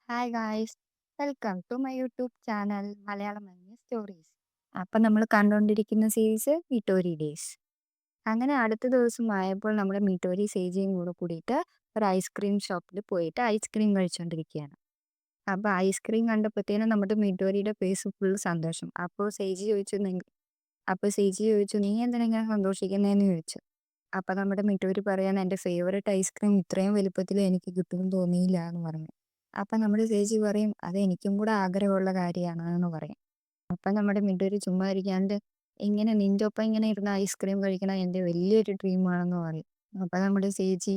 Hi guys, welcome to my YouTube channel Malayalam stories. അപ്പം നമ്മൾ കണ്ടുകൊണ്ടിരിക്കുന്ന സീരീസ് മിറ്റോരി ഡേയ്സ്. അങ്ങനെ അടുത്ത ദിവസം ആയപ്പോൾ നമ്മുടെ മിറ്റോരി സേജിയും കൂടെ കൂടിയിട്ട് ഒരു ഐസ്ക്രീം ഷോപ്പിൽ പോയിട്ട് ഐസ്ക്രീം കഴിച്ചുകൊണ്ടിരിക്കുകയാണ്. അപ്പോൾ ഐസ്ക്രീം കണ്ടപ്പോഴത്തേനും നമ്മുടെ മിറ്റോരിയുടെ ഫേസ് ഫുൾ സന്തോഷം. അപ്പോൾ സേജി ചോദിച്ചു, നീ എന്തിനാ ഇങ്ങനെ സന്തോഷിക്കുന്നതെന്ന് ചോദിച്ചു. അപ്പം നമ്മുടെ മിറ്റോരി പറയാൻ, എൻ്റെ ഫേവറേറ്റ് ഐസ്ക്രീം ഇത്രയും വലുപ്പത്തിൽ എനിക്ക് കിട്ടുമെന്ന് തോന്നിയില്ല എന്ന് പറഞ്ഞു. അപ്പം നമ്മുടെ ചേച്ചി പറയും, അത് എനിക്കും കൂടെ ആഗ്രഹമുള്ള കാര്യമാണ് എന്ന് പറയും. അപ്പം നമ്മുടെ മിണ്ടൂര് ചുമ്മാ ഇരിക്കാണ്ട്, ഇങ്ങനെ നിന്റെ ഒപ്പം ഇങ്ങനെ ഇരുന്ന് ഐസ്ക്രീം കഴിക്കണം എൻ്റെ വലിയൊരു ഡ്രീമാണെന്ന് പറയും. അപ്പം നമ്മുടെ ചേച്ചി,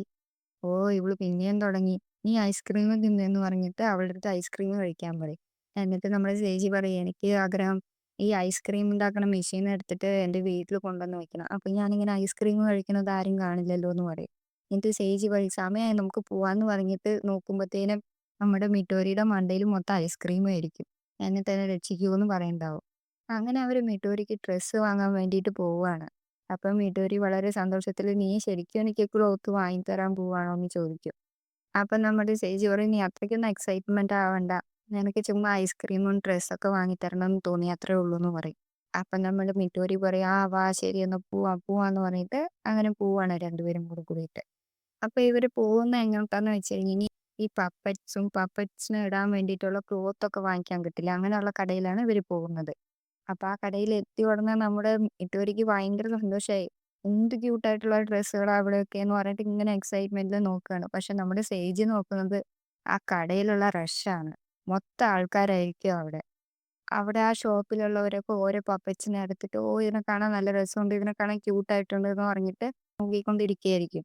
ഓ ഇവള് പിന്നെയും തുടങ്ങി, നീ ഐസ്ക്രീം തിന്നെന്ന് പറഞ്ഞിട്ട് അവളുടെ അടുത്ത് ഐസ്ക്രീം കഴിക്കാൻ പറയും. എന്നിട്ട് നമ്മുടെ ചേച്ചി പറയും, എനിക്ക് ആഗ്രഹം ഈ ഐസ്ക്രീം ഉണ്ടാക്കണ മെഷീൻ എടുത്തിട്ട് എൻ്റെ വീട്ടിൽ കൊണ്ടുവന്ന് വെക്കണം. അപ്പം ഞാനിങ്ങനെ ഐസ്ക്രീം കഴിക്കുന്നത് ആരും കാണില്ലല്ലോ എന്ന് പറയും. എന്നിട്ട് ചേച്ചി പറയും, സമയമായി നമുക്ക് പോവാന്ന് പറഞ്ഞിട്ട് നോക്കുമ്പോഴത്തേനും നമ്മുടെ മിട്ടോരിയുടെ മണ്ടയിൽ മൊത്തം ഐസ്ക്രീം ആയിരിക്കും. എന്നെ തന്നെ രക്ഷിക്കൂ എന്ന് പറയണ്ടാവും. അങ്ങനെ അവർ മിട്ടോരിക്ക് ഡ്രസ്സ് വാങ്ങാൻ വേണ്ടിയിട്ട് പോവുകയാണ്. അപ്പം മിട്ടോരി വളരെ സന്തോഷത്തിൽ, നീ ശരിക്കും എനിക്ക് ക്ലോത്ത് വാങ്ങിത്തരാൻ പോവാണോ എന്ന് ചോദിക്കും. അപ്പം നമ്മുടെ ചേച്ചി പറയും, നീ അത്രയ്ക്കൊന്നും എക്സൈറ്റ്മെന്റ് ആവണ്ട, നിനക്ക് ചുമ്മാ ഐസ്ക്രീമും ഡ്രസ്സൊക്കെ വാങ്ങിത്തരണം എന്ന് തോന്നി, അത്രേ ഉള്ളൂ എന്ന് പറയും. അപ്പം നമ്മുടെ മിട്ടോരി പറയും, ആ വാ ശരി എന്നാ പോവാന്ന് പറഞ്ഞിട്ട് അങ്ങനെ പോവാണ് രണ്ടുപേരും കൂടെ കൂടിയിട്ട്. അപ്പൊ ഇവര് പോകുന്ന എങ്ങോട്ടാന്ന് വെച്ച് കഴിഞ്ഞാൽ, ഈ പപ്പറ്റ്സിന് ഇടാൻ വേണ്ടിയിട്ടുള്ള ക്ലോത്ത് ഒക്കെ വാങ്ങിക്കാൻ കിട്ടില്ല, അങ്ങനെയുള്ള കടയിലാണ് ഇവര് പോകുന്നത്. അപ്പൊ ആ കടയിൽ എത്തി ഉടനെ നമ്മുടെ ഇട്ടുവരിക്ക് ഭയങ്കര സന്തോഷമായി. എന്ത് ക്യൂട്ടായിട്ടുള്ള ഡ്രസ്സുകളാ അവിടെയൊക്കെ എന്ന് പറഞ്ഞിട്ട് ഇങ്ങനെ എക്സൈറ്റ്മെന്റിൽ നോക്കുകയാണ്. പക്ഷെ നമ്മുടെ സേജ് നോക്കുന്നത് ആ കടയിലുള്ള റഷാണ്. മൊത്തം ആൾക്കാരായിരിക്കും അവിടെ. അവിടെ ആ ഷോപ്പിലുള്ളവരൊക്കെ ഓരോ പപ്പറ്റ്സിനെ എടുത്തിട്ട്, ഓ ഇതിനെ കാണാൻ നല്ല രസമുണ്ട്, ഇതിനെ കാണാൻ ക്യൂട്ടായിട്ടുണ്ട് എന്ന് പറഞ്ഞിട്ട് നോക്കിക്കൊണ്ടിരിക്കുകയായിരിക്കും.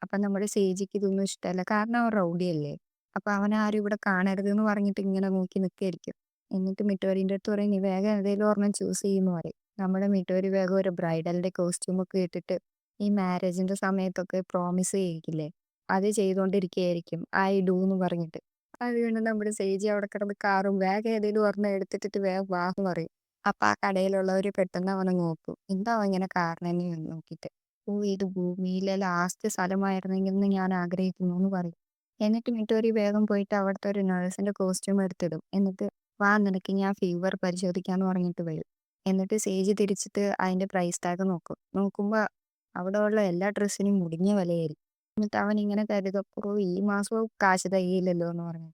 അപ്പൊ നമ്മുടെ സേജിക്ക് ഇതൊന്നും ഇഷ്ടമല്ല, കാരണം അവൻ റൗഡിയല്ലേ. അപ്പൊ അവനാരും ഇവിടെ കാണരുത് എന്ന് പറഞ്ഞിട്ട് ഇങ്ങനെ നോക്കി നിൽക്കായിരിക്കും. എന്നിട്ട് മിട്ടോരിന്റെ അടുത്ത് പറയും, നീ വേഗം ഏതെങ്കിലും ഒരെണ്ണം ചൂസ് ചെയ്യുന്നു പറയും. നമ്മുടെ മിട്ടോരി വേഗം ഒരു ബ്രൈഡലിന്റെ കോസ്റ്റ്യൂം ഒക്കെ ഇട്ടിട്ട് ഈ മാരേജിന്റെ സമയത്തൊക്കെ പ്രോമിസ് ചെയ്യിക്കില്ലേ, അത് ചെയ്തുകൊണ്ടിരിക്കുകയായിരിക്കും, ഐ ഡു എന്ന് പറഞ്ഞിട്ട്. അതുകൊണ്ട് നമ്മുടെ സേജി അവിടെ കിടന്ന് കാറും, വേഗം ഏതെങ്കിലും ഒരെണ്ണം എടുത്തിട്ട് വേഗം വാ എന്ന് പറയും. അപ്പൊ ആ കടയിലുള്ളവര് പെട്ടെന്ന് അവനെ നോക്കും, എന്താ അവൻ ഇങ്ങനെ കാരണനെ നോക്കിയിട്ട്. ഓ ഇത് ഭൂമിയിലെ ലാസ്റ്റ് സ്ഥലമായിരുന്നെങ്കിൽ എന്ന് ഞാൻ ആഗ്രഹിക്കുന്നു എന്ന് പറയും. എന്നിട്ട് മിട്ടോരി വേഗം പോയിട്ട് അവിടുത്തെ ഒരു നഴ്സിന്റെ കോസ്റ്റ്യൂം എടുത്തിടും. എന്നിട്ട് വാ നിനക്ക് ഞാൻ ഫീവർ പരിശോധിക്കാന്ന് പറഞ്ഞിട്ട് വരും. എന്നിട്ട് സേജ് തിരിച്ചിട്ട് അതിന്റെ പ്രൈസ് ടാഗ് നോക്കും. നോക്കുമ്പോ അവിടെ ഉള്ള എല്ലാ ഡ്രസ്സിനും മുടിഞ്ഞ വിലയായിരിക്കും. എന്നിട്ട് അവൻ ഇങ്ങനെ കരുതും, ഓ ഈ മാസവും കാശ് തികയില്ലല്ലോ എന്ന് പറഞ്ഞു.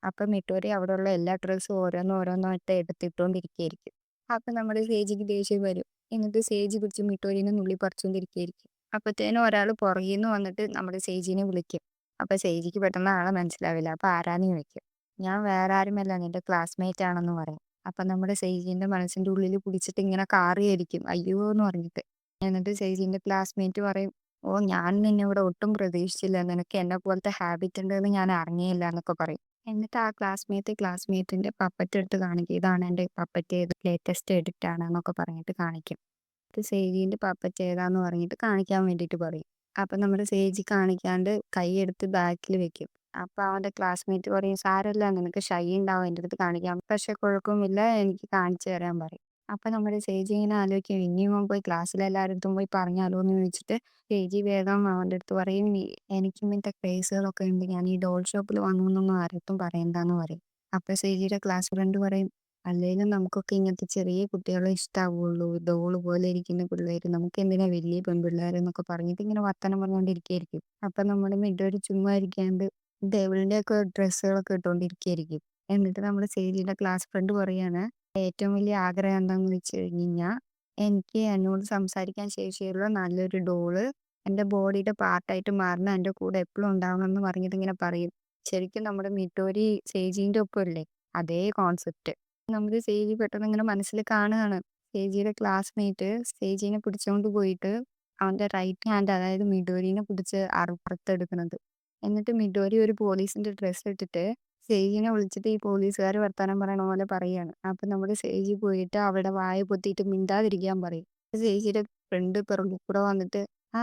അപ്പൊ മിട്ടോരി അവിടെയുള്ള എല്ലാ ഡ്രസ്സും ഓരോന്നോരോന്നായിട്ട് എടുത്തിട്ടോണ്ടിരിക്കുകയായിരിക്കും. അപ്പൊ നമ്മുടെ സേജിക്ക് ദേഷ്യം വരും. എന്നിട്ട് സേജ് പിടിച്ച് മിട്ടോരിനെ നുള്ളി പറിച്ചുകൊണ്ടിരിക്കുകയായിരിക്കും. അപ്പത്തേനും ഒരാൾ പുറകിൽ നിന്ന് വന്നിട്ട് നമ്മുടെ സേജിനെ വിളിക്കും. അപ്പൊ സേജിക്ക് പെട്ടെന്ന് ആളെ മനസ്സിലാവില്ല. അപ്പൊ ആരാന്ന് ചോദിക്കും. ഞാൻ വേറെ ആരുമല്ല, നിന്റെ ക്ലാസ്മേറ്റ് ആണെന്ന് പറയും. അപ്പൊ നമ്മുടെ സേജിന്റെ മനസ്സിന്റെ ഉള്ളിൽ പിടിച്ചിട്ട് ഇങ്ങനെ കാറിയായിരിക്കും, അയ്യോ എന്ന് പറഞ്ഞിട്ട്. എന്നിട്ട് സേജിന്റെ ക്ലാസ്മേറ്റ് പറയും, ഓ ഞാൻ നിന്നെ ഇവിടെ ഒട്ടും പ്രതീക്ഷിച്ചില്ല, നിനക്ക് എന്നെ പോലത്തെ ഹാബിറ്റ് ഉണ്ടെന്ന് ഞാൻ അറിഞ്ഞില്ല എന്നൊക്കെ പറയും. എന്നിട്ട് ആ ക്ലാസ്മേറ്റിന്റെ പപ്പറ്റ് എടുത്ത് കാണിക്കും, ഇതാണ് എൻ്റെ പപ്പറ്റ്, ഇത് ലേറ്റസ്റ്റ് എഡിറ്റ് ആണ് എന്നൊക്കെ പറഞ്ഞിട്ട് കാണിക്കും. സേജീന്റെ പപ്പറ്റ് ഏതാന്ന് പറഞ്ഞിട്ട് കാണിക്കാൻ വേണ്ടിയിട്ട് പറയും. അപ്പൊ നമ്മുടെ സേജി കാണിക്കാണ്ട് കൈയെടുത്ത് ബാക്കിൽ വെക്കും. അപ്പൊ അവന്റെ ക്ലാസ്മേറ്റ് പറയും, സാരമില്ല, നിനക്ക് ഷൈ ഉണ്ടാവും, എൻ്റെ അടുത്ത് കാണിക്കാം, പക്ഷെ കുഴപ്പമില്ല, എനിക്ക് കാണിച്ചു തരാൻ പറയും. അപ്പൊ നമ്മുടെ സേജി ഇങ്ങനെ ആലോചിക്കും, ഇനിയും അവൻ പോയി ക്ലാസ്സിൽ എല്ലാവരുടെ പോയി പറഞ്ഞാലോ എന്ന് ചോദിച്ചിട്ട് ചേച്ചി വേഗം അവൻ്റെ അടുത്ത് പറയും, എനിക്കും ഇങ്ങനത്തെ ക്രേസുകളൊക്കെ ഉണ്ട്, ഞാൻ ഈ ഡോൾ ഷോപ്പിൽ വന്നു എന്നൊന്നും ആരടുത്തും പറയണ്ടെന്ന് പറയും. അപ്പൊ സേജിയുടെ ക്ലാസ് ഫ്രണ്ട് പറയും, അല്ലേലും നമുക്കൊക്കെ ഇങ്ങനത്തെ ചെറിയ കുട്ടികളെ ഇഷ്ടാവുള്ളൂ, ഡോള് പോലെ ഇരിക്കുന്ന പിള്ളേര്, നമുക്ക് എന്തിനാ വലിയ പെൺപിള്ളേരെന്നൊക്കെ പറഞ്ഞിട്ട് ഇങ്ങനെ വർത്തമാനം പറഞ്ഞുകൊണ്ടിരിക്കുകയായിരിക്കും. അപ്പൊ നമ്മുടെ മിഡൊരു ചുമ്മാ ഇരിക്കാണ്ട് ഡെവിളിന്റെ ഒക്കെ ഡ്രസ്സുകളൊക്കെ ഇട്ടുകൊണ്ടിരിക്കുകയായിരിക്കും. എന്നിട്ട് നമ്മുടെ സേജിയുടെ ക്ലാസ് ഫ്രണ്ട് പറയാണ്, ഏറ്റവും വലിയ ആഗ്രഹം എന്താണെന്ന് വെച്ച് കഴിഞ്ഞാൽ, എനിക്ക് എന്നോട് സംസാരിക്കാൻ ശേഷിയുള്ള നല്ലൊരു ഡോള് എൻ്റെ ബോഡിയുടെ പാർട്ടായിട്ട് മാറുന്ന എൻ്റെ കൂടെ എപ്പോഴും ഉണ്ടാവണം എന്ന് പറഞ്ഞിട്ട് ഇങ്ങനെ പറയും. ശരിക്കും നമ്മുടെ മിട്ടോരി സേജീൻ്റെ ഒപ്പമല്ലേ, അതേ കോൺസെപ്റ്റ്. നമ്മുടെ സേജി പെട്ടെന്ന് ഇങ്ങനെ മനസ്സിൽ കാണുകയാണ്, സേജിയുടെ ക്ലാസ്മേറ്റ് സേജീനെ പിടിച്ചുകൊണ്ട് പോയിട്ട് അവൻ്റെ റൈറ്റ് ഹാൻഡ്, അതായത് മിഡോരിനെ പിടിച്ച് അറുത്തെടുക്കുന്നത്. എന്നിട്ട് മിഡോരി ഒരു പോലീസിന്റെ ഡ്രസ്സ് ഇട്ടിട്ട് സേജിനെ വിളിച്ചിട്ട് ഈ പോലീസുകാർ വർത്താനം പറയണ പോലെ പറയാണ്. അപ്പൊ നമ്മുടെ സേജി പോയിട്ട് അവിടെ വായ പൊത്തിയിട്ട് മിണ്ടാതിരിക്കാൻ പറയും. സേജിയുടെ ഫ്രണ്ട് പിറകിൽ കൂടെ വന്നിട്ട്, ആ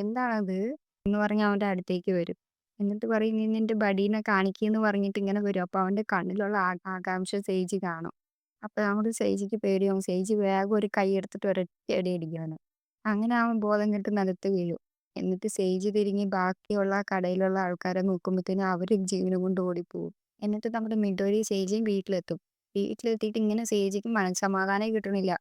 എന്താണത് എന്ന് പറഞ്ഞ് അവന്റെ അടുത്തേക്ക് വരും. എന്നിട്ട് പറയും, നീ നിന്റെ ബഡീനെ കാണിക്കെന്ന് പറഞ്ഞിട്ട് ഇങ്ങനെ വരും. അപ്പൊ അവന്റെ കണ്ണിലുള്ള ആകാംക്ഷ സേജി കാണും. അപ്പൊ നമ്മുടെ സേജിക്ക് പേടിയാവും. സേജി വേഗം ഒരു കൈ എടുത്തിട്ട് ഒരൊറ്റ അടി അടിക്കും അവന്. അങ്ങനെ അവൻ ബോധം കെട്ട് നിലത്ത് വീഴും. എന്നിട്ട് സേജ് തിരിഞ്ഞ് ബാക്കിയുള്ള കടയിലുള്ള ആൾക്കാരെ നോക്കുമ്പത്തേനും അവര് ജീവനും കൊണ്ട് ഓടിപ്പോവും. എന്നിട്ട് നമ്മുടെ മിഡോരി സേജയും വീട്ടിലെത്തും. വീട്ടിലെത്തിയിട്ട് ഇങ്ങനെ സേജിക്ക് മനസ്സമാധാനം കിട്ടണില്ല.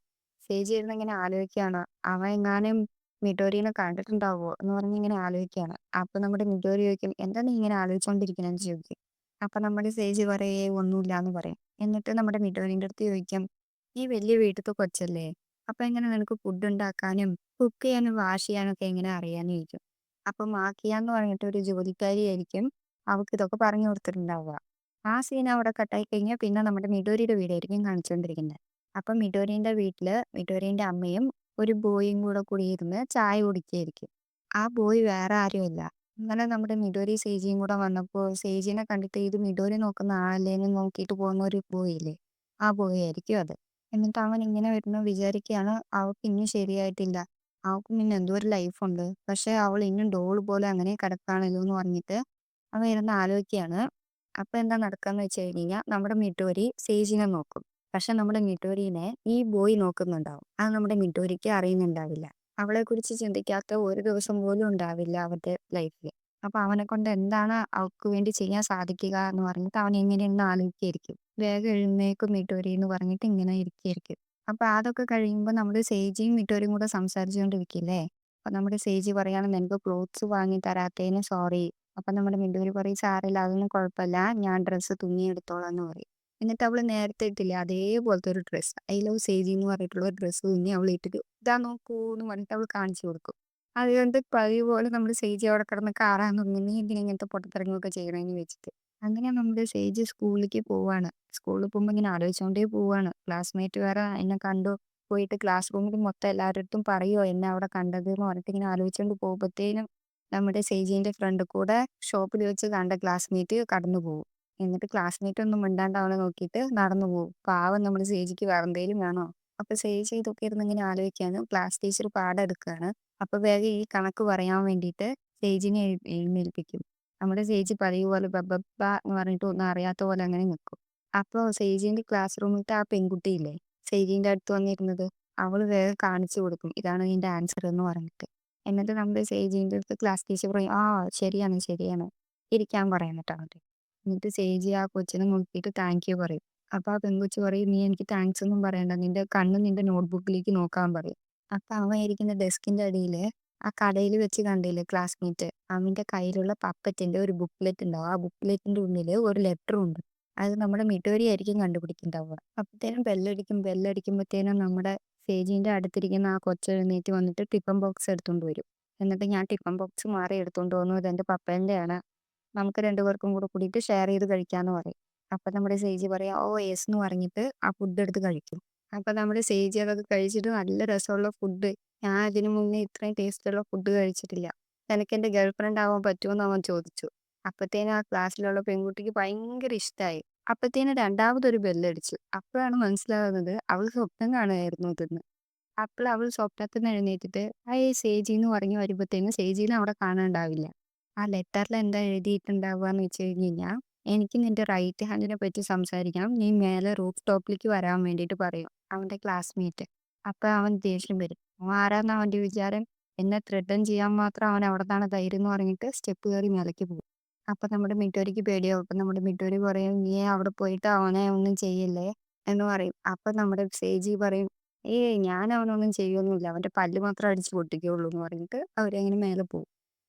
സേജ് ഇരുന്ന് ഇങ്ങനെ ആലോചിക്കാണ്. അവൻ എങ്ങാനും മിഡോരീനെ കണ്ടിട്ടുണ്ടാവോ എന്ന് പറഞ്ഞ് ഇങ്ങനെ ആലോചിക്കാണ്. അപ്പൊ നമ്മുടെ മിഡോരി ചോദിക്കും, "എന്താ നീ ഇങ്ങനെ ആലോചിച്ചോണ്ടിരിക്കണേന്ന്" ചോദിക്കും. അപ്പൊ നമ്മുടെ സേജ് പറയും, "ഏയ് ഒന്നുമില്ലാന്ന്" പറയും. എന്നിട്ട് നമ്മുടെ മിഡോരിന്റെ അടുത്ത് ചോദിക്കും, "നീ വലിയ വീട്ടിലത്തെ കൊച്ചല്ലേ? അപ്പൊ എങ്ങനെ നിനക്ക് ഫുഡ് ഉണ്ടാക്കാനും കുക്ക് ചെയ്യാനും വാഷ് ചെയ്യാനും ഒക്കെ എങ്ങനെ അറിയാന്ന്" ചോദിക്കും. അപ്പൊ മാക്കിയ എന്ന് പറഞ്ഞിട്ട് ഒരു ജോലിക്കാരിയായിരിക്കും അവൾക്ക് ഇതൊക്കെ പറഞ്ഞു കൊടുത്തിട്ടുണ്ടാവുക. ആ സീൻ അവിടെ കട്ടായി കഴിഞ്ഞാൽ പിന്നെ നമ്മുടെ മിഡോരിയുടെ വീടായിരിക്കും കാണിച്ചുകൊണ്ടിരിക്കുന്നത്. അപ്പൊ മിഡോരിന്റെ വീട്ടില് മിഡോരിന്റെ അമ്മയും ഒരു ബോയും കൂടെ കൂടിയിരുന്ന് ചായ കുടിക്കുകയായിരിക്കും. ആ ബോയ് വേറെ ആരുമല്ല. ഇന്നലെ നമ്മുടെ മിഡോരി സേജിയും കൂടെ വന്നപ്പോ സേജിനെ കണ്ടിട്ട് ഇത് മിഡോരി നോക്കുന്ന ആളല്ലേ എന്ന് നോക്കിയിട്ട് പോകുന്ന ഒരു ബോയ് ഇല്ലേ? ആ ബോയ് ആയിരിക്കും അത്. എന്നിട്ട് അവൻ ഇങ്ങനെ വരുന്നു വിചാരിക്കുകയാണ് അവൾക്ക് ഇനിയും ശരിയായിട്ടില്ല. അവൾക്ക് പിന്നെ എന്തോ ഒരു ലൈഫുണ്ട്. പക്ഷെ അവൾ ഇനിയും ഡോൾ പോലെ അങ്ങനെ കിടക്കാണല്ലോ എന്ന് പറഞ്ഞിട്ട് അവൻ ഇരുന്ന് ആലോചിക്കുകയാണ്. അപ്പൊ എന്താ നടക്കാന്ന് വെച്ച് കഴിഞ്ഞാൽ നമ്മുടെ മിഡോരി സേജിനെ നോക്കും. പക്ഷെ നമ്മുടെ മിഡോരീനെ ഈ ബോയ് നോക്കുന്നുണ്ടാവും. അത് നമ്മുടെ മിഡോരിക്ക് അറിയുന്നുണ്ടാവില്ല. അവളെക്കുറിച്ച് ചിന്തിക്കാത്ത ഒരു ദിവസം പോലും ഉണ്ടാവില്ല അവരുടെ ലൈഫിൽ. അപ്പൊ അവനെക്കൊണ്ട് എന്താണ് അവൾക്ക് വേണ്ടി ചെയ്യാൻ സാധിക്കുക എന്ന് പറഞ്ഞിട്ട് അവൻ ഇങ്ങനെയൊന്ന് ആലോചിക്കായിരിക്കും. വേഗം എഴുന്നേൽക്കും മിഡോരി എന്ന് പറഞ്ഞിട്ട് ഇങ്ങനെ ഇരിക്കായിരിക്കും. അപ്പൊ അതൊക്കെ കഴിയുമ്പോൾ നമ്മുടെ സേജിയും മിഡോരിയും കൂടെ സംസാരിച്ചുകൊണ്ടിരിക്കില്ലേ? അപ്പൊ നമ്മുടെ സേജി പറയാണ്, "നിനക്ക് ക്ലോത്ത്സ് വാങ്ങി തരാത്തതിന് സോറി." അപ്പൊ നമ്മുടെ മിഡോരി പറയും, "സാരമില്ല, അതൊന്നും കുഴപ്പമില്ല. ഞാൻ ഡ്രസ്സ് തുന്നിയെടുത്തോളാം" എന്ന് പറയും. എന്നിട്ട് അവള് നേരത്തെ ഇട്ടില്ലേ അതേപോലത്തെ ഒരു ഡ്രസ്സ്, ഐ ലവ് സേജി എന്ന് പറഞ്ഞിട്ടുള്ള ഒരു ഡ്രസ്സ് തുന്നി അവൾ ഇട്ടിട്ട്, "ഇതാ നോക്കൂ" എന്ന് പറഞ്ഞിട്ട് അവൾ കാണിച്ചു കൊടുക്കും. അത് കണ്ട് പതിവ് പോലെ നമ്മുടെ സേജി അവിടെ കിടന്ന് കാറാൻ തുടങ്ങി, "നീ എന്തിനാ ഇങ്ങനത്തെ പൊട്ടത്തരങ്ങളൊക്കെ ചെയ്യണേന്ന്" വെച്ചിട്ട്. അങ്ങനെ നമ്മുടെ സേജ് സ്കൂളിലേക്ക് പോവാണ്. സ്കൂളിൽ പോകുമ്പോൾ ഇങ്ങനെ ആലോചിച്ചോണ്ടേ പോവാണ്. ക്ലാസ്മേറ്റ് വേറെ എന്നെ കണ്ടു പോയിട്ട് ക്ലാസ് റൂമിൽ മൊത്തം എല്ലാവരുടെ അടുത്തും പറയുമോ എന്നെ അവിടെ കണ്ടത് എന്ന് പറഞ്ഞിട്ട് ഇങ്ങനെ ആലോചിച്ചോണ്ട് പോകുമ്പോഴത്തേനും നമ്മുടെ സേജീന്റെ ഫ്രണ്ട് കൂടെ ഷോപ്പിൽ വെച്ച് കണ്ട ക്ലാസ്മേറ്റ് കടന്നു പോകും. എന്നിട്ട് ക്ലാസ്മേറ്റ് ഒന്നും മിണ്ടാണ്ട് അവനെ നോക്കിയിട്ട് നടന്നു പോകും. പാവം നമ്മുടെ സേജിക്ക് വേറെന്തേലും വേണോ? അപ്പൊ സേജ് ഇതൊക്കെ ഇരുന്ന് ഇങ്ങനെ ആലോചിക്കാണ്. ക്ലാസ് ടീച്ചർ പാഠം എടുക്കുകയാണ്. അപ്പൊ വേഗം ഈ കണക്ക് പറയാൻ വേണ്ടിയിട്ട് സേജിനെ എഴുന്നേൽപ്പിക്കും. നമ്മുടെ സേജ് പതിവ് പോലെ ബബബ്ബ എന്ന് പറഞ്ഞിട്ട് ഒന്നും അറിയാത്ത പോലെ അങ്ങനെ നിൽക്കും. അപ്പൊ സേജിന്റെ ക്ലാസ് റൂമിലത്തെ ആ പെൺകുട്ടിയില്ലേ? സേജിന്റെ അടുത്ത് വന്നിരുന്നത്. അവള് വേഗം കാണിച്ചു കൊടുക്കും. ഇതാണ് നിന്റെ ആൻസർ എന്ന് പറഞ്ഞിട്ട്. എന്നിട്ട് നമ്മുടെ സേജിന്റെ അടുത്ത് ക്ലാസ് ടീച്ചർ പറയും, "ആ ശരിയാണ്, ശരിയാണ്." ഇരിക്കാൻ പറയും എന്നിട്ട് അങ്ങോട്ട്. എന്നിട്ട് സേജി ആ കൊച്ചിനെ നോക്കിയിട്ട് താങ്ക് യു പറയും. അപ്പൊ ആ പെൺകൊച്ച് പറയും, "നീ എനിക്ക് താങ്ക്സ് ഒന്നും പറയണ്ട. നിന്റെ കണ്ണ് നിന്റെ നോട്ട്ബുക്കിലേക്ക് നോക്കാൻ" പറയും. അപ്പൊ അവൻ ഇരിക്കുന്ന ഡെസ്കിന്റെ അടിയില് ആ കടയിൽ വെച്ച് കണ്ടില്ലേ ക്ലാസ്മേറ്റ്, അവന്റെ കയ്യിലുള്ള പപ്പറ്റിന്റെ ഒരു ബുക്ക്ലെറ്റ് ഉണ്ടാവും. ആ ബുക്ക്ലെറ്റിന്റെ ഉള്ളില് ഒരു ലെറ്ററും ഉണ്ട്. അത് നമ്മുടെ മിഡോരി ആയിരിക്കും കണ്ടുപിടിക്കുന്നുണ്ടാവുക. അപ്പത്തേനും ബെല്ലടിക്കും. ബെല്ലടിക്കുമ്പത്തേനും നമ്മുടെ സേജീന്റെ അടുത്തിരിക്കുന്ന ആ കൊച്ചെഴുന്നേറ്റ് വന്നിട്ട് ടിഫിൻ ബോക്സ് എടുത്തോണ്ട് വരും. എന്നിട്ട് ഞാൻ ടിഫിൻ ബോക്സ് മാറി എടുത്തോണ്ട് വന്നു. ഇതെന്റെ പപ്പേന്റെയാണ്. നമുക്ക് രണ്ടുപേർക്കും കൂടെ കൂടിയിട്ട് ഷെയർ ചെയ്ത് കഴിക്കാന്ന് പറയും. അപ്പൊ നമ്മുടെ സേജി പറയാ, "ഓ യെസ്" എന്ന് പറഞ്ഞിട്ട് ആ ഫുഡ് എടുത്ത് കഴിക്കും. അപ്പൊ നമ്മുടെ സേജി അതൊക്കെ കഴിച്ചിട്ട്, "നല്ല രസമുള്ള ഫുഡ്. ഞാൻ ഇതിനു മുന്നേ ഇത്രയും ടേസ്റ്റുള്ള ഫുഡ് കഴിച്ചിട്ടില്ല. നിനക്ക് എന്റെ ഗേൾ ഫ്രണ്ട് ആവാൻ പറ്റുമോ" എന്ന് അവൻ ചോദിച്ചു. അപ്പത്തേനും ആ ക്ലാസ്സിലുള്ള പെൺകുട്ടിക്ക് ഭയങ്കര ഇഷ്ടായി. അപ്പത്തേനും രണ്ടാമതൊരു ബെല്ലടിച്ചു. അപ്പോഴാണ് മനസ്സിലാകുന്നത് അവൾ സ്വപ്നം കാണുകയായിരുന്നു ഇതെന്ന്. അപ്പോൾ അവൾ സ്വപ്നത്തിന്ന് എഴുന്നേറ്റിട്ട് "ഹായ് സേജി" എന്ന് പറഞ്ഞ് വരുമ്പത്തേനും സേജീനെ അവിടെ കാണാനുണ്ടാവില്ല. ആ ലെറ്ററിൽ എന്താ എഴുതിയിട്ടുണ്ടാവുകയെന്ന് വെച്ച് കഴിഞ്ഞാൽ, "എനിക്ക് നിന്റെ റൈറ്റ് ഹാൻഡിനെ പറ്റി സംസാരിക്കണം. നീ മേലെ റൂഫ് ടോപ്പിലേക്ക് വരാൻ വേണ്ടിയിട്ട്" പറയും അവന്റെ ക്ലാസ്മേറ്റ്. അപ്പൊ അവൻ ദേഷ്യം വരും. അവൻ ആരാന്നാ അവന്റെ വിചാരം? എന്നെ ത്രെട്ടൻ ചെയ്യാൻ മാത്രം അവൻ അവിടുന്നാണ് ധൈര്യം എന്ന് പറഞ്ഞിട്ട് സ്റ്റെപ്പ് കയറി മേലേക്ക് പോകും. അപ്പൊ നമ്മുടെ മിഡോരിക്ക് പേടിയാവും. അപ്പൊ നമ്മുടെ മിഡോരി പറയും, "നീ അവിടെ പോയിട്ട് അവനെ ഒന്നും ചെയ്യല്ലേ" എന്ന് പറയും. അപ്പൊ നമ്മുടെ സേജി പറയും, "ഏയ് ഞാൻ അവനൊന്നും ചെയ്യൊന്നുമില്ല. അവന്റെ പല്ല് മാത്രം അടിച്ച് പൊട്ടിക്കുള്ളൂ" എന്ന് പറഞ്ഞിട്ട് അവരങ്ങനെ മേലെ പോകും.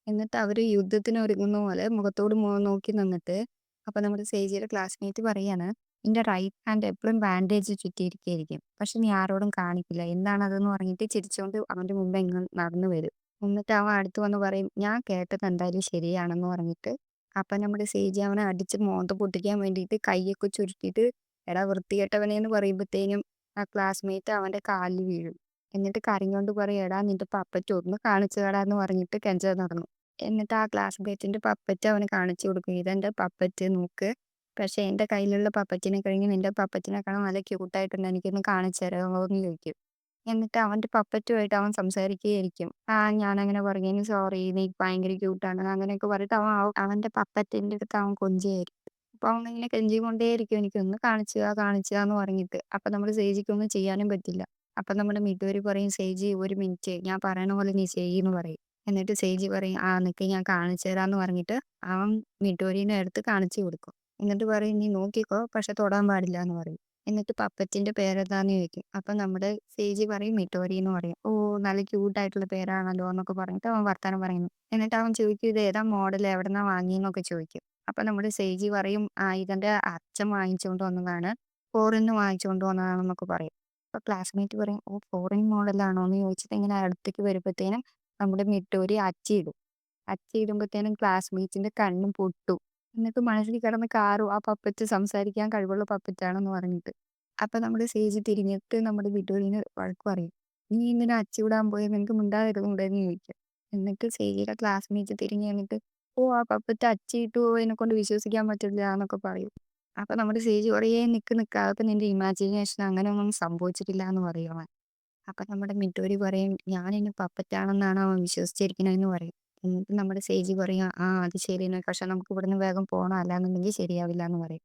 എന്നിട്ട് അവര് യുദ്ധത്തിന് ഒരുങ്ങുന്ന പോലെ മുഖത്തോട് മുഖം നോക്കി നിന്നിട്ട് അപ്പൊ നമ്മുടെ സേജിയുടെ ക്ലാസ്മേറ്റ് പറയാണ്, "നിന്റെ റൈറ്റ് ഹാൻഡ് എപ്പോഴും ബാൻഡേജ് ചുറ്റിയിരിക്കുകയായിരിക്കും. പക്ഷെ നീ ആരോടും കാണിക്കില്ല. എന്താണതെന്ന്" പറഞ്ഞിട്ട് ചിരിച്ചുകൊണ്ട് അവന്റെ മുമ്പേ ഇങ്ങ് നടന്നു വരും. എന്നിട്ട് അവൻ അടുത്ത് വന്ന് പറയും, "ഞാൻ കേട്ടത് എന്തായാലും ശരിയാണെന്ന്" പറഞ്ഞിട്ട് അപ്പൊ നമ്മുടെ സേജി അവനെ അടിച്ച് മോന്ത പൊട്ടിക്കാൻ വേണ്ടിയിട്ട് കൈയൊക്കെ ചുരുട്ടിയിട്ട്, "എടാ വൃത്തികെട്ടവനെ" എന്ന് പറയുമ്പത്തേനും ആ ക്ലാസ്മേറ്റ് അവന്റെ കാലിൽ വീഴും. എന്നിട്ട് കരഞ്ഞോണ്ട് പറയും, "എടാ നിന്റെ പപ്പറ്റ് ഒന്ന് കാണിച്ചു തടാ" എന്ന് പറഞ്ഞിട്ട് കെഞ്ചാൻ തുടങ്ങും. എന്നിട്ട് ആ ക്ലാസ്മേറ്റിന്റെ പപ്പറ്റ് അവന് കാണിച്ചു കൊടുക്കും. "ഇതെന്റെ പപ്പറ്റ് നോക്ക്. പക്ഷെ എന്റെ കയ്യിലുള്ള പപ്പറ്റിനെ കഴിഞ്ഞ് നിന്റെ പപ്പറ്റിനെക്കാളും നല്ല ക്യൂട്ടായിട്ടുണ്ട്. എനിക്കൊന്ന് കാണിച്ചു തരാമോ" എന്ന് ചോദിക്കും. എന്നിട്ട് അവന്റെ പപ്പറ്റുമായിട്ട് അവൻ സംസാരിക്കുകയായിരിക്കും. "ആ ഞാനങ്ങനെ പറഞ്ഞതിന് സോറി. നീ ഭയങ്കര ക്യൂട്ടാണ്" അങ്ങനെയൊക്കെ പറഞ്ഞിട്ട് അവന്റെ പപ്പറ്റിന്റെ അടുത്ത് അവൻ കൊഞ്ചുകയായിരിക്കും. അപ്പൊ അവൻ ഇങ്ങനെ കെഞ്ചിക്കൊണ്ടേയിരിക്കും, "എനിക്കൊന്ന് കാണിച്ചു താ, കാണിച്ചു താ" എന്ന് പറഞ്ഞിട്ട്. അപ്പൊ നമ്മുടെ സേജിക്കൊന്നും ചെയ്യാനും പറ്റില്ല. അപ്പൊ നമ്മുടെ മിഡോരി പറയും, "സേജി ഒരു മിനിറ്റ്, ഞാൻ പറയണ പോലെ നീ ചെയ്യ്" എന്ന് പറയും. എന്നിട്ട് സേജി പറയും, "ആ നിക്ക് ഞാൻ കാണിച്ചു തരാന്ന്" പറഞ്ഞിട്ട് അവൻ മിഡോരിനെ എടുത്ത് കാണിച്ചു കൊടുക്കും. എന്നിട്ട് പറയും, "നീ നോക്കിക്കോ, പക്ഷെ തൊടാൻ പാടില്ല" എന്ന് പറയും. എന്നിട്ട് പപ്പറ്റിന്റെ പേരെന്താന്ന് ചോദിക്കും. അപ്പൊ നമ്മുടെ സേജി പറയും മിഡോരി എന്ന് പറയും. "ഓ നല്ല ക്യൂട്ട് ആയിട്ടുള്ള പേരാണല്ലോ" എന്നൊക്കെ പറഞ്ഞിട്ട് അവൻ വർത്താനം പറയുന്നു. എന്നിട്ട് അവൻ ചോദിക്കും, "ഇത് ഏതാ മോഡൽ, എവിടെന്നാ വാങ്ങിയെന്നൊക്കെ" ചോദിക്കും. അപ്പൊ നമ്മുടെ സേജി പറയും, "ആ ഇതെന്റെ അച്ഛൻ വാങ്ങിച്ചുകൊണ്ട് വന്നതാണ്, ഫോറിന്ന് വാങ്ങിച്ചുകൊണ്ട് വന്നതാണെന്നൊക്കെ" പറയും. അപ്പൊ ക്ലാസ്മേറ്റ് പറയും, "ഓ ഫോറിൻ മോഡലാണോ" എന്ന് ചോദിച്ചിട്ട് ഇങ്ങനെ അടുത്തേക്ക് വരുമ്പോഴത്തേനും നമ്മുടെ മിഡോരി അച്ചിയിടും. അച്ചിടുമ്പോഴത്തേനും ക്ലാസ്മേറ്റിന്റെ കണ്ണും പൊട്ടും. എന്നിട്ട് മനസ്സിൽ കിടന്ന് കാറും ആ പപ്പറ്റ് സംസാരിക്കാൻ കഴിവുള്ള പപ്പറ്റാണെന്ന് പറഞ്ഞിട്ട്. അപ്പൊ നമ്മുടെ സേജ് തിരിഞ്ഞിട്ട് നമ്മുടെ മിഡോരിനെ വഴക്ക് പറയും. "നീ എന്തിനാ അച്ചിവിടാൻ പോയത്? നിനക്ക് മിണ്ടാതിരുന്നൂടെ" എന്ന് ചോദിക്കും. എന്നിട്ട് സേജിയുടെ ക്ലാസ്മേറ്റ് തിരിഞ്ഞ് നിന്നിട്ട്, "ഓ ആ പപ്പറ്റ് അച്ചിയിട്ടു, എന്നെക്കൊണ്ട് വിശ്വസിക്കാൻ പറ്റില്ല" എന്നൊക്കെ പറയും. അപ്പൊ നമ്മുടെ സേജ് പറയും, "ഏയ് നിക്ക് നിക്ക്, അതൊക്കെ നിന്റെ ഇമാജിനേഷൻ, അങ്ങനെയൊന്നും സംഭവിച്ചിട്ടില്ല" എന്ന് പറയും അവൻ. അപ്പൊ നമ്മുടെ മിഡോരി പറയും, "ഞാനിനി പപ്പറ്റാണെന്നാണ് അവൻ വിശ്വസിച്ചിരിക്കണേന്ന്" പറയും. എന്നിട്ട് നമ്മുടെ സേജി പറയും, "ആ അത് ശരിയാണ്. പക്ഷെ നമുക്ക് ഇവിടുന്ന് വേഗം പോണം, അല്ലാന്നുണ്ടെങ്കിൽ ശരിയാവില്ല" എന്ന് പറയും.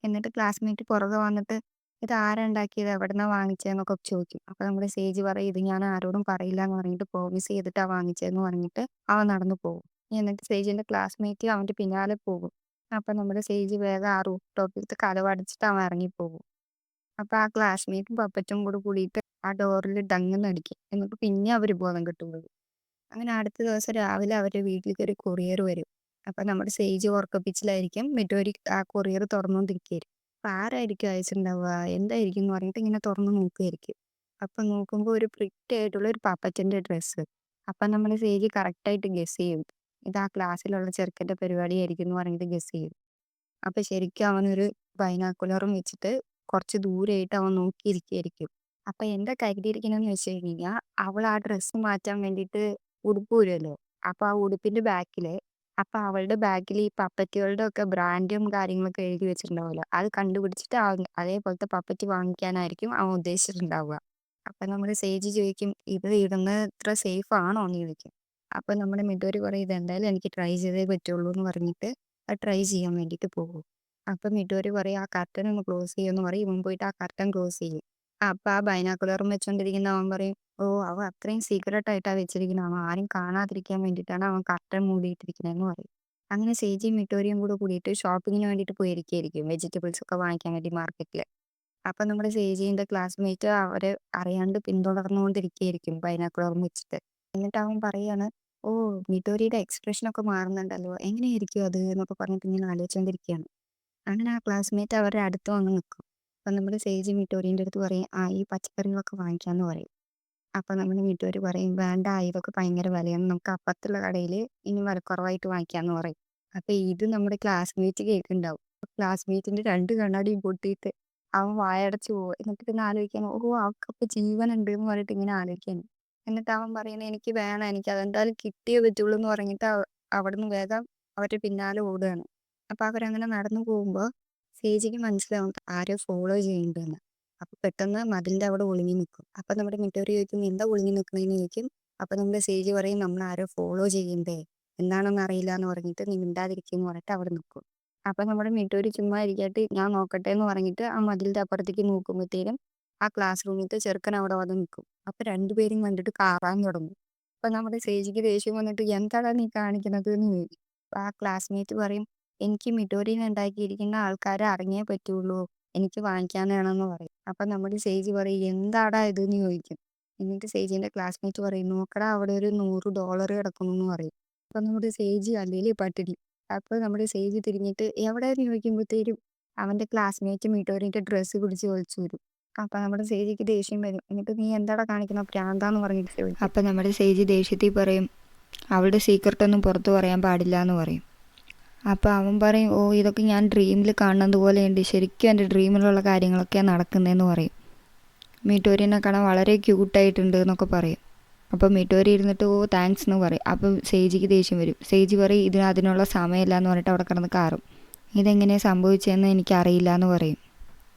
എന്നിട്ട് ക്ലാസ്മേറ്റ് പുറകെ വന്നിട്ട്, "ഇത് ആരാ ഉണ്ടാക്കിയത്? എവിടുന്നാ വാങ്ങിച്ചതെന്നൊക്കെ" ചോദിക്കും. അപ്പൊ നമ്മുടെ സേജ് പറയും, "ഇത് ഞാൻ ആരോടും പറയില്ല" എന്ന് പറഞ്ഞിട്ട് പ്രോമിസ് ചെയ്തിട്ടാ വാങ്ങിച്ചതെന്ന് പറഞ്ഞിട്ട് അവൻ നടന്നു പോകും. എന്നിട്ട് സേജിന്റെ ക്ലാസ്മേറ്റ് അവന്റെ പിന്നാലെ പോകും. അപ്പൊ നമ്മുടെ സേജ് വേഗം ആ റൂഫ് ടോപ്പിലത്തെ കതക് അടച്ചിട്ട് അവൻ ഇറങ്ങിപ്പോകും. അപ്പൊ ആ ക്ലാസ്മേറ്റും പപ്പറ്റും കൂടെ കൂടിയിട്ട് ആ ഡോറിൽ ഡങ്ങന്ന് അടിക്കും. എന്നിട്ട് പിന്നെ അവര് ബോധം കെട്ട് വീഴും. അങ്ങനെ അടുത്ത ദിവസം രാവിലെ അവരുടെ വീട്ടിലേക്ക് ഒരു കൊറിയർ വരും. അപ്പൊ നമ്മുടെ സേജ് ഉറക്കപ്പിച്ചിലായിരിക്കും. മിഡോരി ആ കൊറിയർ തുറന്നുകൊണ്ടിരിക്കുകയായിരിക്കും. അപ്പൊ ആരായിരിക്കും അയച്ചിട്ടുണ്ടാവുക, എന്തായിരിക്കും എന്ന് പറഞ്ഞിട്ട് ഇങ്ങനെ തുറന്ന് നോക്കുമായിരിക്കും. അപ്പൊ നോക്കുമ്പോൾ ഒരു പ്രിന്റ് ആയിട്ടുള്ള ഒരു പപ്പറ്റിന്റെ ഡ്രസ്സ്. അപ്പൊ നമ്മുടെ സേജ് കറക്റ്റ് ആയിട്ട് ഗസ് ചെയ്യും. ഇത് ആ ക്ലാസ്സിലുള്ള ചെറുക്കന്റെ പരിപാടിയായിരിക്കും എന്ന് പറഞ്ഞിട്ട് ഗസ് ചെയ്യും. അപ്പൊ ശരിക്കും അവനൊരു ബൈനാക്കുലറും വെച്ചിട്ട് കുറച്ച് ദൂരെയായിട്ട് അവൻ നോക്കിയിരിക്കുകയായിരിക്കും. അപ്പൊ എന്താ കരുതിയിരിക്കണെന്ന് വെച്ച് കഴിഞ്ഞാ, അവൾ ആ ഡ്രസ്സ് മാറ്റാൻ വേണ്ടിയിട്ട് ഉടുപ്പ് ഊരുമല്ലോ. അപ്പൊ ആ ഉടുപ്പിന്റെ ബാക്കില്, അപ്പൊ അവളുടെ ബാക്കിൽ ഈ പപ്പറ്റുകളുടെ ഒക്കെ ബ്രാൻഡും കാര്യങ്ങളൊക്കെ എഴുതി വെച്ചിട്ടുണ്ടാവുമല്ലോ. അത് കണ്ടുപിടിച്ചിട്ട് അതേപോലത്തെ പപ്പറ്റ് വാങ്ങിക്കാനായിരിക്കും അവൻ ഉദ്ദേശിച്ചിട്ടുണ്ടാവുക. അപ്പൊ നമ്മുടെ സേജ് ചോദിക്കും, "ഇത് ഇടുന്നത് ഇത്ര സേഫ് ആണോ" എന്ന് ചോദിക്കും. അപ്പൊ നമ്മുടെ മിഡോരി പറയും, "ഇതെന്തായാലും എനിക്ക് ട്രൈ ചെയ്തേ പറ്റുള്ളൂ" എന്ന് പറഞ്ഞിട്ട് അത് ട്രൈ ചെയ്യാൻ വേണ്ടിയിട്ട് പോകും. അപ്പൊ മിഡോരി പറയും, "ആ കർട്ടൻ ഒന്ന് ക്ലോസ് ചെയ്യുമെന്ന്" പറയും. ഇവൻ പോയിട്ട് ആ കർട്ടൻ ക്ലോസ് ചെയ്യും. അപ്പൊ ആ ബൈനാക്കുലറും വെച്ചോണ്ടിരിക്കുന്ന അവൻ പറയും, "ഓ അവൻ അത്രയും സീക്രട്ട് ആയിട്ടാ വെച്ചിരിക്കുന്നത്, അവൻ ആരും കാണാതിരിക്കാൻ വേണ്ടിയിട്ടാണ് അവൻ കർട്ടൻ മൂടിയിട്ടിരിക്കണേന്ന്" പറയും. അങ്ങനെ സേജിയും മിഡോരിയും കൂടെ കൂടിയിട്ട് ഷോപ്പിങ്ങിന് വേണ്ടിയിട്ട് പോയിരിക്കുകയായിരിക്കും, വെജിറ്റബിൾസ് ഒക്കെ വാങ്ങിക്കാൻ വേണ്ടി മാർക്കറ്റിൽ. അപ്പൊ നമ്മുടെ സേജിന്റെ ക്ലാസ്മേറ്റ് അവരെ അറിയാണ്ട് പിന്തുടർന്നുകൊണ്ടിരിക്കുകയായിരിക്കും ബൈനാക്കുലറും വെച്ചിട്ട്. എന്നിട്ട് അവൻ പറയാണ്, "ഓ മിഡോരിയുടെ എക്സ്പ്രഷൻ ഒക്കെ മാറുന്നുണ്ടല്ലോ, എങ്ങനെയായിരിക്കും അത്" എന്നൊക്കെ പറഞ്ഞിട്ട് ഇങ്ങനെ ആലോചിച്ചുകൊണ്ടിരിക്കുകയാണ്. അങ്ങനെ ആ ക്ലാസ്മേറ്റ് അവരുടെ അടുത്ത് വന്ന് നിൽക്കും. അപ്പൊ നമ്മുടെ സേജ് മിഡോരിന്റെ അടുത്ത് പറയും, "ആ ഈ പച്ചക്കറികളൊക്കെ വാങ്ങിക്കാന്ന്" പറയും. അപ്പൊ നമ്മുടെ വീട്ടുകാര് പറയും, "വേണ്ട, ഇതൊക്കെ ഭയങ്കര വിലയാണ്, നമുക്ക് അപ്പുറത്തുള്ള കടയില് ഇനി വിലക്കുറവായിട്ട് വാങ്ങിക്കാന്ന്" പറയും. അപ്പൊ ഇത് നമ്മുടെ ക്ലാസ്മേറ്റ് കേൾക്കുന്നുണ്ടാവും. ക്ലാസ്മേറ്റിന്റെ 2 കണ്ണാടിയും പൊട്ടിയിട്ട് അവൻ വായടച്ചു പോവും. എന്നിട്ട് പിന്നെ ആലോചിക്കാണ്, "ഓ അവൾക്കപ്പൊ ജീവനുണ്ട്" എന്ന് പറഞ്ഞിട്ട് ഇങ്ങനെ ആലോചിക്കാണ്. എന്നിട്ട് അവൻ പറയുന്നത്, "എനിക്ക് വേണം, എനിക്ക് അതെന്തായാലും കിട്ടിയേ പറ്റുള്ളൂ" എന്ന് പറഞ്ഞിട്ട് അവിടുന്ന് വേഗം അവരുടെ പിന്നാലെ ഓടുകയാണ്. അപ്പൊ അവരങ്ങനെ നടന്നു പോകുമ്പോ സേജിക്ക് മനസ്സിലാവും ആരോ ഫോളോ ചെയ്യുന്നുണ്ടെന്ന്. അപ്പൊ പെട്ടെന്ന് മതിലിന്റെ അവിടെ ഒളിഞ്ഞു നിൽക്കും. അപ്പൊ നമ്മുടെ മിട്ടോരി ചോദിക്കും, "എന്താ ഒളിഞ്ഞു നിൽക്കണേന്ന്" ചോദിക്കും. അപ്പൊ നമ്മുടെ സേജ് പറയും, "നമ്മൾ ആരോ ഫോളോ ചെയ്യണ്ടേ, എന്താണെന്ന് അറിയില്ല" എന്ന് പറഞ്ഞിട്ട്, "നീ മിണ്ടാതിരിക്കുന്ന്" പറഞ്ഞിട്ട് അവിടെ നിൽക്കും. അപ്പൊ നമ്മുടെ മിട്ടോരി ചുമ്മാ ഇരിക്കാട്ട് "ഞാൻ നോക്കട്ടെ" എന്ന് പറഞ്ഞിട്ട് ആ മതിലിന്റെ അപ്പുറത്തേക്ക് നോക്കുമ്പോഴത്തേനും ആ ക്ലാസ് റൂമിലത്തെ ചെറുക്കൻ അവിടെ വന്ന് നിൽക്കും. അപ്പൊ രണ്ടുപേരും കണ്ടിട്ട് കാറാൻ തുടങ്ങും. അപ്പൊ നമ്മുടെ സേജിക്ക് ദേഷ്യം വന്നിട്ട്, "എന്താടാ നീ കാണിക്കണത്" എന്ന് ചോദിക്കും. അപ്പൊ ആ ക്ലാസ്മേറ്റ് പറയും, "എനിക്ക് മിഡോരിനെ ഉണ്ടാക്കിയിരിക്കുന്ന ആൾക്കാരെ അറിഞ്ഞേ പറ്റുള്ളൂ, എനിക്ക് വാങ്ങിക്കാനാണെന്ന്" പറയും. അപ്പൊ നമ്മുടെ സേജ് പറയും, "എന്താടാ ഇത്" എന്ന് ചോദിക്കും. എന്നിട്ട് സേജിന്റെ ക്ലാസ്മേറ്റ് പറയും, "നോക്കടാ അവിടെ ഒരു $100 കിടക്കുന്നു" എന്ന് പറയും. അപ്പൊ നമ്മുടെ സേജ് അല്ലെങ്കിൽ പട്ടിണി. അപ്പൊ നമ്മുടെ സേജ് തിരിഞ്ഞിട്ട് എവിടെയെന്ന് ചോദിക്കുമ്പോഴത്തേനും അവന്റെ ക്ലാസ്മേറ്റ് മിഡോരിന്റെ ഡ്രസ്സ് പിടിച്ച് വലിച്ചു വരും. അപ്പൊ നമ്മുടെ സേജിക്ക് ദേഷ്യം വരും. എന്നിട്ട്, "നീ എന്താടാ കാണിക്കുന്ന, പ്രാന്താന്ന്" പറഞ്ഞിട്ട് ചോദിക്കും. അപ്പൊ നമ്മുടെ സേജ് ദേഷ്യത്തിൽ പറയും, "അവളുടെ സീക്രട്ട് ഒന്നും പുറത്തു പറയാൻ പാടില്ല" എന്ന് പറയും. അപ്പോൾ അവൻ പറയും, "ഓ ഇതൊക്കെ ഞാൻ ഡ്രീമിൽ കാണുന്നത് പോലെയുണ്ട്, ശരിക്കും എൻ്റെ ഡ്രീമിലുള്ള കാര്യങ്ങളൊക്കെയാണ് നടക്കുന്നതെന്ന്" പറയും. മിഡോരിനെ കാണാൻ വളരെ ക്യൂട്ടായിട്ടുണ്ട് എന്നൊക്കെ പറയും. അപ്പോൾ മിഡോരി ഇരുന്നിട്ട് "ഓ താങ്ക്സ്" എന്ന് പറയും. അപ്പോൾ സേജിക്ക് ദേഷ്യം വരും. സേജ് പറയും, അതിനുള്ള സമയമില്ല" എന്ന് പറഞ്ഞിട്ട് അവിടെ കിടന്ന് കാറും. "ഇതെങ്ങനെയാണ് സംഭവിച്ചതെന്ന് എനിക്കറിയില്ല" എന്ന് പറയും.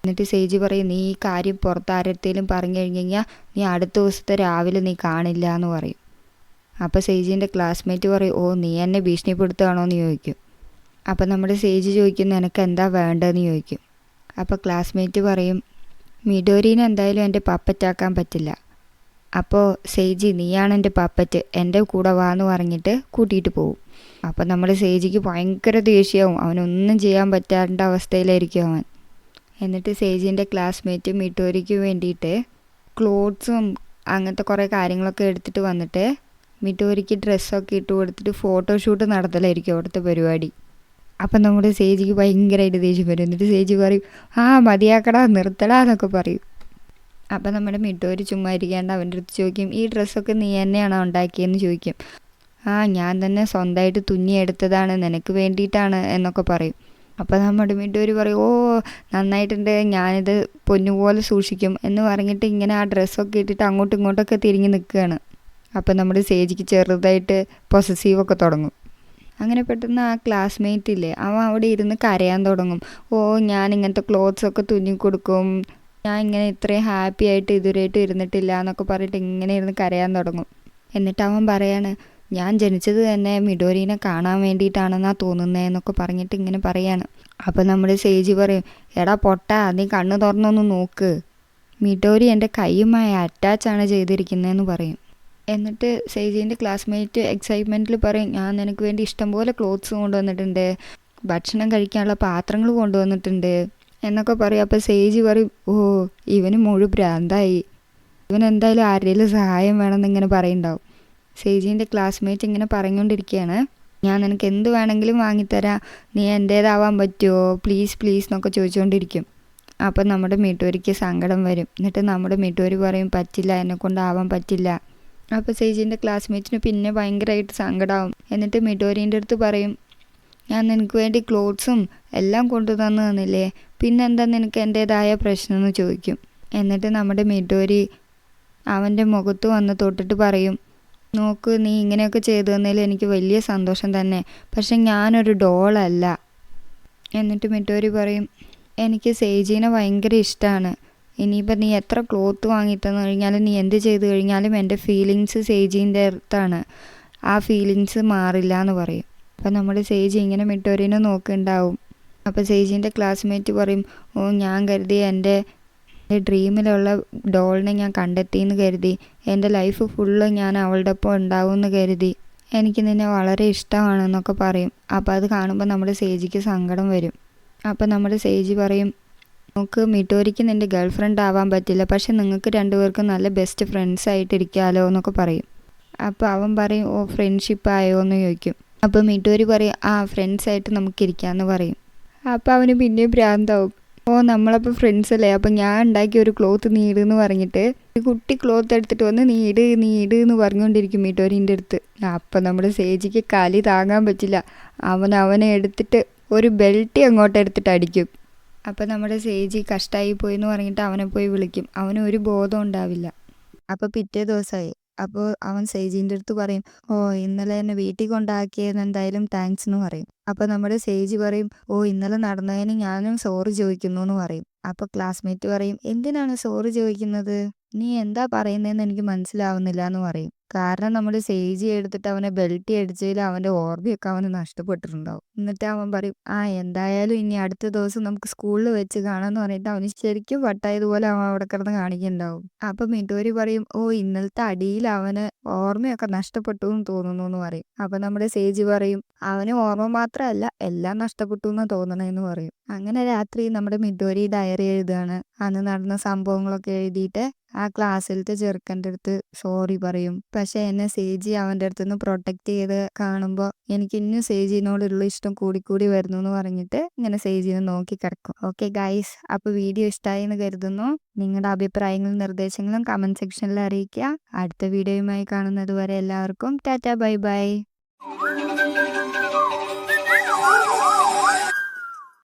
എന്നിട്ട് സേജ് പറയും, "നീ ഈ കാര്യം പുറത്ത് ആരടുത്തേലും പറഞ്ഞു കഴിഞ്ഞ് കഴിഞ്ഞാൽ നീ അടുത്ത ദിവസത്തെ രാവിലെ നീ കാണില്ല" എന്ന് പറയും. അപ്പോൾ സേജിൻ്റെ ക്ലാസ്മേറ്റ് പറയും, "ഓ നീ എന്നെ ഭീഷണിപ്പെടുത്തുകയാണോ" എന്ന് ചോദിക്കും. അപ്പം നമ്മുടെ സേജ് ചോദിക്കും, "നിനക്ക് എന്താ വേണ്ടതെന്ന്" ചോദിക്കും. അപ്പോൾ ക്ലാസ്മേറ്റ് പറയും, "മിഡോരീനെ എന്തായാലും എൻ്റെ പപ്പറ്റാക്കാൻ പറ്റില്ല, അപ്പോൾ സേജി നീയാണ് എൻ്റെ പപ്പറ്റ്, എൻ്റെ കൂടെ വാ എന്ന് പറഞ്ഞിട്ട് കൂട്ടിയിട്ട് പോകും. അപ്പം നമ്മുടെ സേജിക്ക് ഭയങ്കര ദേഷ്യമാവും, അവനൊന്നും ചെയ്യാൻ പറ്റാത്ത അവസ്ഥയിലായിരിക്കും അവൻ. എന്നിട്ട് സേജിൻ്റെ ക്ലാസ്മേറ്റ് മിട്ടോരിക്ക് വേണ്ടിയിട്ട് ക്ലോത്ത്സും അങ്ങനത്തെ കുറേ കാര്യങ്ങളൊക്കെ എടുത്തിട്ട് വന്നിട്ട് മിട്ടോരിക്ക് ഡ്രസ്സൊക്കെ ഇട്ട് കൊടുത്തിട്ട് ഫോട്ടോഷൂട്ട് നടത്തലായിരിക്കും അവിടുത്തെ പരിപാടി. അപ്പം നമ്മുടെ സേജിക്ക് ഭയങ്കരമായിട്ട് ദേഷ്യം വരും. എന്നിട്ട് സേജി പറയും, ആ മതിയാക്കടാ നിർത്തടാ എന്നൊക്കെ പറയും. അപ്പം നമ്മുടെ മിട്ടോരി ചുമ്മാ ഇരിക്കാണ്ട് അവൻ്റെ അടുത്ത് ചോദിക്കും, ഈ ഡ്രസ്സൊക്കെ നീ തന്നെയാണോ ഉണ്ടാക്കിയെന്ന് ചോദിക്കും. ആ ഞാൻ തന്നെ സ്വന്തമായിട്ട് തുന്നിയെടുത്തതാണ്, നിനക്ക് വേണ്ടിയിട്ടാണ് എന്നൊക്കെ പറയും. അപ്പോൾ നമ്മുടെ മിട്ടോരി പറയും, ഓ നന്നായിട്ടുണ്ട്, ഞാനിത് പൊന്നുപോലെ സൂക്ഷിക്കും എന്ന് പറഞ്ഞിട്ട് ഇങ്ങനെ ആ ഡ്രസ്സൊക്കെ ഇട്ടിട്ട് അങ്ങോട്ടും ഇങ്ങോട്ടൊക്കെ തിരിഞ്ഞ് നിൽക്കുകയാണ്. അപ്പം നമ്മുടെ സേജിക്ക് ചെറുതായിട്ട് പൊസസീവൊക്കെ തുടങ്ങും. അങ്ങനെ പെട്ടെന്ന് ആ ക്ലാസ്മേറ്റ് ഇല്ലേ, അവൻ അവിടെ ഇരുന്ന് കരയാൻ തുടങ്ങും. ഓ ഞാൻ ഇങ്ങനത്തെ ക്ലോത്ത്സൊക്കെ തുന്നി കൊടുക്കും, ഞാൻ ഇങ്ങനെ ഇത്രയും ഹാപ്പി ആയിട്ട് ഇതുവരെയായിട്ടും ഇരുന്നിട്ടില്ല എന്നൊക്കെ പറഞ്ഞിട്ട് ഇങ്ങനെ ഇരുന്ന് കരയാൻ തുടങ്ങും. എന്നിട്ട് അവൻ പറയാണ്, ഞാൻ ജനിച്ചത് തന്നെ മിഡോരീനെ കാണാൻ വേണ്ടിയിട്ടാണെന്നാ തോന്നുന്നതെന്നൊക്കെ പറഞ്ഞിട്ട് ഇങ്ങനെ പറയാണ്. അപ്പം നമ്മുടെ സേജി പറയും, എടാ പൊട്ടാ നീ കണ്ണ് തുറന്നൊന്ന് നോക്ക്, മിഡോരി എൻ്റെ കൈയുമായി അറ്റാച്ചാണ് ചെയ്തിരിക്കുന്നതെന്ന് പറയും. എന്നിട്ട് സേജീൻ്റെ ക്ലാസ്മേറ്റ് എക്സൈറ്റ്മെൻറ്റിൽ പറയും, ഞാൻ നിനക്ക് വേണ്ടി ഇഷ്ടംപോലെ ക്ലോത്ത്സ് കൊണ്ടുവന്നിട്ടുണ്ട്, ഭക്ഷണം കഴിക്കാനുള്ള പാത്രങ്ങൾ കൊണ്ടുവന്നിട്ടുണ്ട് എന്നൊക്കെ പറയും. അപ്പോൾ സേജി പറയും, ഓ ഇവന് മുഴുവൻ ഭ്രാന്തായി, ഇവൻ എന്തായാലും ആരുടെയും സഹായം വേണമെന്നിങ്ങനെ പറയുന്നുണ്ടാവും. സേജീൻ്റെ ക്ലാസ്മേറ്റ് ഇങ്ങനെ പറഞ്ഞുകൊണ്ടിരിക്കുകയാണ്, ഞാൻ നിനക്ക് എന്ത് വേണമെങ്കിലും വാങ്ങിത്തരാം, നീ എൻ്റേതാവാൻ പറ്റുമോ പ്ലീസ് പ്ലീസ് എന്നൊക്കെ ചോദിച്ചുകൊണ്ടിരിക്കും. അപ്പം നമ്മുടെ മിട്ടോരിക്ക് സങ്കടം വരും. എന്നിട്ട് നമ്മുടെ മിട്ടോരി പറയും, പറ്റില്ല, എന്നെക്കൊണ്ടാവാൻ പറ്റില്ല. അപ്പോൾ സേജീൻ്റെ ക്ലാസ്മേറ്റിന് പിന്നെ ഭയങ്കരമായിട്ട് സങ്കടമാവും. എന്നിട്ട് മിഡോരീൻ്റെ അടുത്ത് പറയും, ഞാൻ നിനക്ക് വേണ്ടി ക്ലോത്ത്സും എല്ലാം കൊണ്ടു തന്നില്ലേ, പിന്നെന്താ നിനക്ക് എൻ്റേതായ പ്രശ്നം എന്ന് ചോദിക്കും. എന്നിട്ട് നമ്മുടെ മിഡോരി അവൻ്റെ മുഖത്ത് വന്ന് തൊട്ടിട്ട് പറയും, നോക്ക് നീ ഇങ്ങനെയൊക്കെ ചെയ്തു തന്നതിൽ എനിക്ക് വലിയ സന്തോഷം തന്നെ, പക്ഷെ ഞാനൊരു ഡോളല്ല. എന്നിട്ട് മിഡോരി പറയും, എനിക്ക് സേജീനെ ഭയങ്കര ഇഷ്ടമാണ്, ഇനിയിപ്പോൾ നീ എത്ര ക്ലോത്ത് വാങ്ങിത്തന്നു കഴിഞ്ഞാലും നീ എന്ത് ചെയ്ത് കഴിഞ്ഞാലും എൻ്റെ ഫീലിങ്സ് സേജീൻ്റെ അടുത്താണ്, ആ ഫീലിങ്സ് മാറില്ല എന്ന് പറയും. അപ്പം നമ്മുടെ സേജി ഇങ്ങനെ മിട്ടോരീനെ നോക്കുന്നുണ്ടാവും. അപ്പോൾ സേജീൻ്റെ ക്ലാസ്മേറ്റ് പറയും, ഓ ഞാൻ കരുതി എൻ്റെ ഡ്രീമിലുള്ള ഡോളിനെ ഞാൻ കണ്ടെത്തിയെന്ന് കരുതി, എൻ്റെ ലൈഫ് ഫുള്ള് ഞാൻ അവളുടെ ഒപ്പം ഉണ്ടാവുമെന്ന് കരുതി, എനിക്ക് നിന്നെ വളരെ ഇഷ്ടമാണെന്നൊക്കെ പറയും. അപ്പോൾ അത് കാണുമ്പോൾ നമ്മുടെ സേജിക്ക് സങ്കടം വരും. അപ്പോൾ നമ്മുടെ സേജി പറയും, നമുക്ക് മിട്ടോരിക്ക് നിൻ്റെ ഗേൾ ഫ്രണ്ട് ആവാൻ പറ്റില്ല, പക്ഷെ നിങ്ങൾക്ക് രണ്ടുപേർക്കും നല്ല ബെസ്റ്റ് ഫ്രണ്ട്സ് ആയിട്ടിരിക്കാമല്ലോ എന്നൊക്കെ പറയും. അപ്പോൾ അവൻ പറയും, ഓ ഫ്രണ്ട്ഷിപ്പ് ആയോ എന്ന് ചോദിക്കും. അപ്പോൾ മിട്ടോരി പറയും, ആ ഫ്രണ്ട്സായിട്ട് നമുക്കിരിക്കാമെന്ന് പറയും. അപ്പോൾ അവന് പിന്നെയും ഭ്രാന്താവും, ഓ നമ്മളപ്പോൾ ഫ്രണ്ട്സ് അല്ലേ, അപ്പം ഞാൻ ഉണ്ടാക്കിയ ഒരു ക്ലോത്ത് നീ ഇടുന്ന് പറഞ്ഞിട്ട് ഒരു കുട്ടി ക്ലോത്ത് എടുത്തിട്ട് വന്ന് നീ ഇട് എന്ന് പറഞ്ഞുകൊണ്ടിരിക്കും മിട്ടോരീൻ്റെ അടുത്ത്. അപ്പം നമ്മുടെ സേജിക്ക് കലി താങ്ങാൻ പറ്റില്ല, അവനെ എടുത്തിട്ട് ഒരു ബെൽറ്റ് അങ്ങോട്ട് എടുത്തിട്ട് അടിക്കും. അപ്പോൾ നമ്മുടെ സേജി കഷ്ടമായി പോയി എന്ന് പറഞ്ഞിട്ട് അവനെ പോയി വിളിക്കും. അവന് ഒരു ബോധം ഉണ്ടാവില്ല. അപ്പോൾ പിറ്റേ ദിവസമായി. അപ്പോൾ അവൻ സേജീൻ്റെ അടുത്ത് പറയും, ഓ ഇന്നലെ എന്നെ വീട്ടിൽ കൊണ്ടാക്കിയതിന് എന്തായാലും താങ്ക്സ് എന്ന് പറയും. അപ്പോൾ നമ്മുടെ സേജി പറയും, ഓ ഇന്നലെ നടന്നതിന് ഞാനും സോറി ചോദിക്കുന്നു എന്ന് പറയും. അപ്പോൾ ക്ലാസ്മേറ്റ് പറയും, എന്തിനാണ് സോറി ചോദിക്കുന്നത്, നീ എന്താ പറയുന്നതെന്ന് എനിക്ക് മനസ്സിലാവുന്നില്ല എന്ന് പറയും. കാരണം നമ്മുടെ സേജി എടുത്തിട്ട് അവനെ ബെൽറ്റ് അടിച്ചതിൽ അവൻ്റെ ഓർമ്മയൊക്കെ അവന് നഷ്ടപ്പെട്ടിട്ടുണ്ടാവും. എന്നിട്ട് അവൻ പറയും, ആ എന്തായാലും ഇനി അടുത്ത ദിവസം നമുക്ക് സ്കൂളിൽ വെച്ച് കാണാമെന്ന് പറഞ്ഞിട്ട് അവന് ശരിക്കും വട്ടായതുപോലെ അവൻ അവിടെ കിടന്ന് കാണിക്കുന്നുണ്ടാവും. അപ്പം മിട്ടോരി പറയും, ഓ ഇന്നലത്തെ അടിയിൽ അവന് ഓർമ്മയൊക്കെ നഷ്ടപ്പെട്ടു എന്ന് തോന്നുന്നു എന്ന് പറയും. അപ്പം നമ്മുടെ സേജി പറയും, അവന് ഓർമ്മ മാത്രമല്ല എല്ലാം നഷ്ടപ്പെട്ടു എന്ന് തോന്നണമെന്ന് പറയും. അങ്ങനെ രാത്രി നമ്മുടെ മിഡോരി ഡയറി എഴുതുകയാണ്. അന്ന് നടന്ന സംഭവങ്ങളൊക്കെ എഴുതിയിട്ട് ആ ക്ലാസ്സിലത്തെ ചെറുക്കൻ്റെ അടുത്ത് സോറി പറയും. പക്ഷെ എന്നെ സേജി അവൻ്റെ അടുത്ത് നിന്ന് പ്രൊട്ടക്റ്റ് ചെയ്ത് കാണുമ്പോൾ എനിക്ക് ഇന്നും സേജിനോടുള്ള ഇഷ്ടം കൂടിക്കൂടി വരുന്നു എന്ന് പറഞ്ഞിട്ട് ഇങ്ങനെ സേജിനെ നോക്കി കിടക്കും. ഓക്കെ ഗൈസ്, അപ്പോൾ വീഡിയോ ഇഷ്ടമായി എന്ന് കരുതുന്നു. നിങ്ങളുടെ അഭിപ്രായങ്ങളും നിർദ്ദേശങ്ങളും കമൻറ്റ് സെക്ഷനിൽ അറിയിക്കുക. അടുത്ത വീഡിയോയുമായി കാണുന്നത് വരെ എല്ലാവർക്കും ടാറ്റ ബൈ ബൈ.